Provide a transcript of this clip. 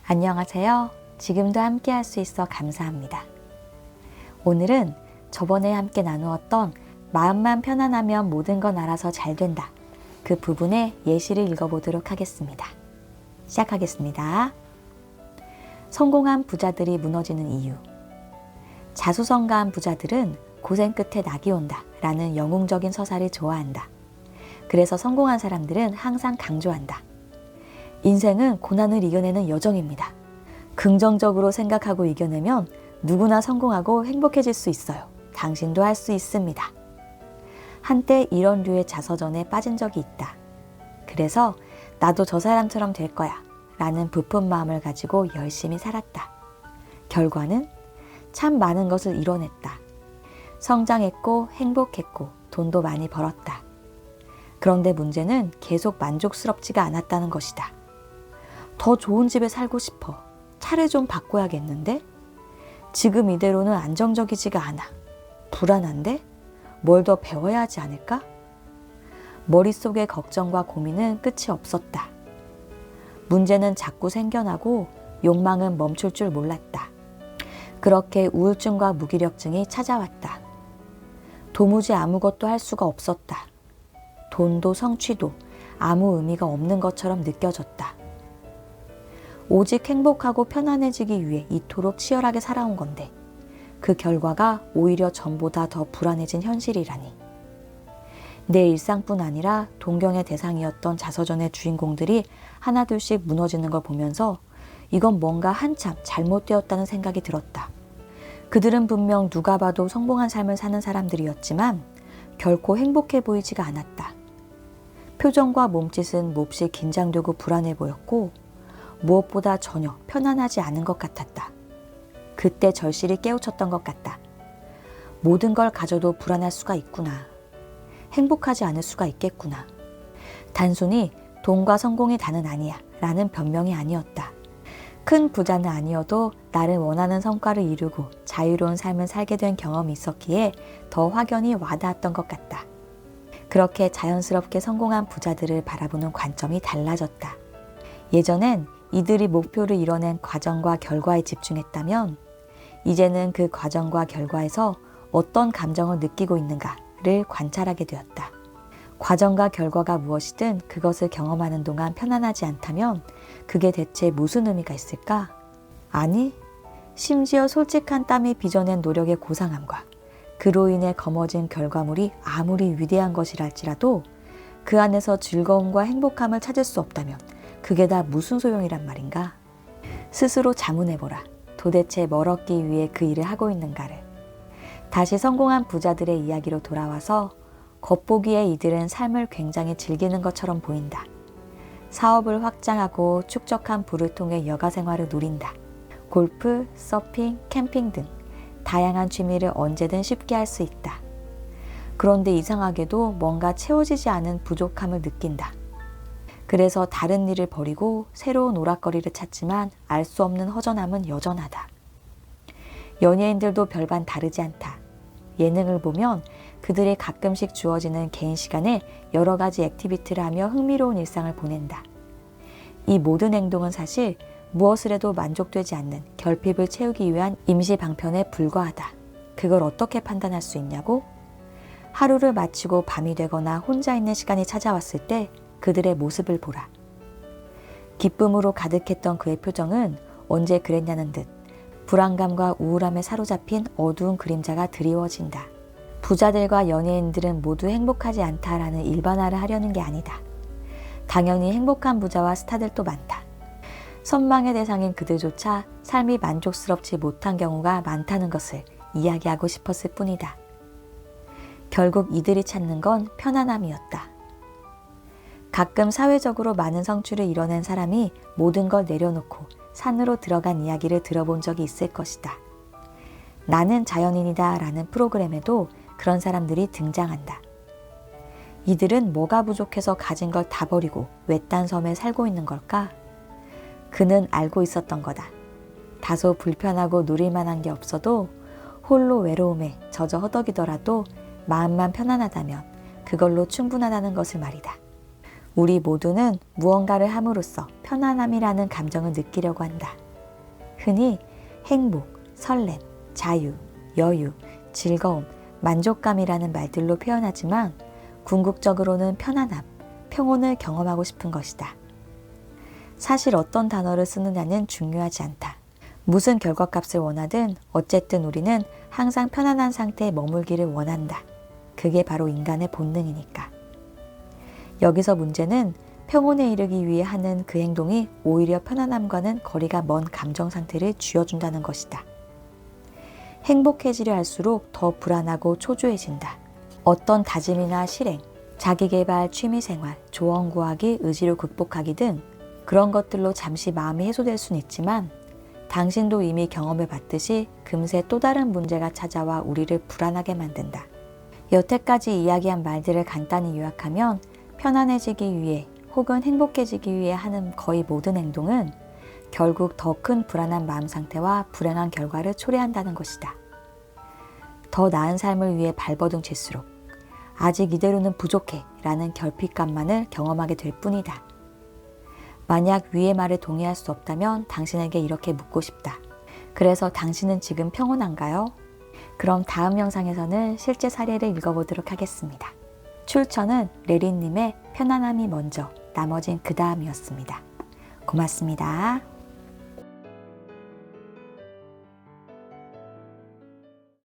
안녕하세요. 지금도 함께 할 수 있어 감사합니다. 오늘은 저번에 함께 나누었던 마음만 편안하면 모든 건 알아서 잘 된다. 그 부분의 예시를 읽어보도록 하겠습니다. 시작하겠습니다. 성공한 부자들이 무너지는 이유. 자수성가한 부자들은 고생 끝에 낙이 온다 라는 영웅적인 서사를 좋아한다. 그래서 성공한 사람들은 항상 강조한다. 인생은 고난을 이겨내는 여정입니다. 긍정적으로 생각하고 이겨내면 누구나 성공하고 행복해질 수 있어요. 당신도 할 수 있습니다. 한때 이런 류의 자서전에 빠진 적이 있다. 그래서 나도 저 사람처럼 될 거야 라는 부푼 마음을 가지고 열심히 살았다. 결과는 참 많은 것을 이뤄냈다. 성장했고 행복했고 돈도 많이 벌었다. 그런데 문제는 계속 만족스럽지가 않았다는 것이다. 더 좋은 집에 살고 싶어. 차를 좀 바꿔야겠는데? 지금 이대로는 안정적이지가 않아. 불안한데? 뭘 더 배워야 하지 않을까? 머릿속의 걱정과 고민은 끝이 없었다. 문제는 자꾸 생겨나고 욕망은 멈출 줄 몰랐다. 그렇게 우울증과 무기력증이 찾아왔다. 도무지 아무것도 할 수가 없었다. 돈도 성취도 아무 의미가 없는 것처럼 느껴졌다. 오직 행복하고 편안해지기 위해 이토록 치열하게 살아온 건데 그 결과가 오히려 전보다 더 불안해진 현실이라니. 내 일상뿐 아니라 동경의 대상이었던 자서전의 주인공들이 하나둘씩 무너지는 걸 보면서 이건 뭔가 한참 잘못되었다는 생각이 들었다. 그들은 분명 누가 봐도 성공한 삶을 사는 사람들이었지만 결코 행복해 보이지가 않았다. 표정과 몸짓은 몹시 긴장되고 불안해 보였고 무엇보다 전혀 편안하지 않은 것 같았다. 그때 절실히 깨우쳤던 것 같다. 모든 걸 가져도 불안할 수가 있구나. 행복하지 않을 수가 있겠구나. 단순히 돈과 성공이 다는 아니야 라는 변명이 아니었다. 큰 부자는 아니어도 나를 원하는 성과를 이루고 자유로운 삶을 살게 된 경험이 있었기에 더 확연히 와닿았던 것 같다. 그렇게 자연스럽게 성공한 부자들을 바라보는 관점이 달라졌다. 예전엔 이들이 목표를 이뤄낸 과정과 결과에 집중했다면 이제는 그 과정과 결과에서 어떤 감정을 느끼고 있는가를 관찰하게 되었다. 과정과 결과가 무엇이든 그것을 경험하는 동안 편안하지 않다면 그게 대체 무슨 의미가 있을까? 아니, 심지어 솔직한 땀이 빚어낸 노력의 고상함과 그로 인해 거머쥔 결과물이 아무리 위대한 것이랄지라도 그 안에서 즐거움과 행복함을 찾을 수 없다면 그게 다 무슨 소용이란 말인가? 스스로 자문해보라. 도대체 뭘 얻기 위해 그 일을 하고 있는가를. 다시 성공한 부자들의 이야기로 돌아와서 겉보기에 이들은 삶을 굉장히 즐기는 것처럼 보인다. 사업을 확장하고 축적한 부를 통해 여가 생활을 누린다. 골프, 서핑, 캠핑 등 다양한 취미를 언제든 쉽게 할 수 있다. 그런데 이상하게도 뭔가 채워지지 않은 부족함을 느낀다. 그래서 다른 일을 버리고 새로운 오락거리를 찾지만 알 수 없는 허전함은 여전하다. 연예인들도 별반 다르지 않다. 예능을 보면 그들이 가끔씩 주어지는 개인 시간에 여러 가지 액티비티를 하며 흥미로운 일상을 보낸다. 이 모든 행동은 사실 무엇을 해도 만족되지 않는 결핍을 채우기 위한 임시 방편에 불과하다. 그걸 어떻게 판단할 수 있냐고? 하루를 마치고 밤이 되거나 혼자 있는 시간이 찾아왔을 때 그들의 모습을 보라. 기쁨으로 가득했던 그의 표정은 언제 그랬냐는 듯 불안감과 우울함에 사로잡힌 어두운 그림자가 드리워진다. 부자들과 연예인들은 모두 행복하지 않다라는 일반화를 하려는 게 아니다. 당연히 행복한 부자와 스타들도 많다. 선망의 대상인 그들조차 삶이 만족스럽지 못한 경우가 많다는 것을 이야기하고 싶었을 뿐이다. 결국 이들이 찾는 건 편안함이었다. 가끔 사회적으로 많은 성취를 이뤄낸 사람이 모든 걸 내려놓고 산으로 들어간 이야기를 들어본 적이 있을 것이다. 나는 자연인이다 라는 프로그램에도 그런 사람들이 등장한다. 이들은 뭐가 부족해서 가진 걸 다 버리고 외딴 섬에 살고 있는 걸까? 그는 알고 있었던 거다. 다소 불편하고 누릴 만한 게 없어도 홀로 외로움에 젖어 허덕이더라도 마음만 편안하다면 그걸로 충분하다는 것을 말이다. 우리 모두는 무언가를 함으로써 편안함이라는 감정을 느끼려고 한다. 흔히 행복, 설렘, 자유, 여유, 즐거움, 만족감이라는 말들로 표현하지만 궁극적으로는 편안함, 평온을 경험하고 싶은 것이다. 사실 어떤 단어를 쓰느냐는 중요하지 않다. 무슨 결과값을 원하든 어쨌든 우리는 항상 편안한 상태에 머물기를 원한다. 그게 바로 인간의 본능이니까. 여기서 문제는 평온에 이르기 위해 하는 그 행동이 오히려 편안함과는 거리가 먼 감정 상태를 쥐어준다는 것이다. 행복해지려 할수록 더 불안하고 초조해진다. 어떤 다짐이나 실행, 자기계발, 취미생활, 조언 구하기, 의지로 극복하기 등 그런 것들로 잠시 마음이 해소될 수는 있지만 당신도 이미 경험해 봤듯이 금세 또 다른 문제가 찾아와 우리를 불안하게 만든다. 여태까지 이야기한 말들을 간단히 요약하면 편안해지기 위해 혹은 행복해지기 위해 하는 거의 모든 행동은 결국 더 큰 불안한 마음 상태와 불행한 결과를 초래한다는 것이다. 더 나은 삶을 위해 발버둥 칠수록 아직 이대로는 부족해 라는 결핍감만을 경험하게 될 뿐이다. 만약 위의 말에 동의할 수 없다면 당신에게 이렇게 묻고 싶다. 그래서 당신은 지금 평온한가요? 그럼 다음 영상에서는 실제 사례를 읽어보도록 하겠습니다. 출처는 레리님의 편안함이 먼저, 나머진 그 다음이었습니다. 고맙습니다.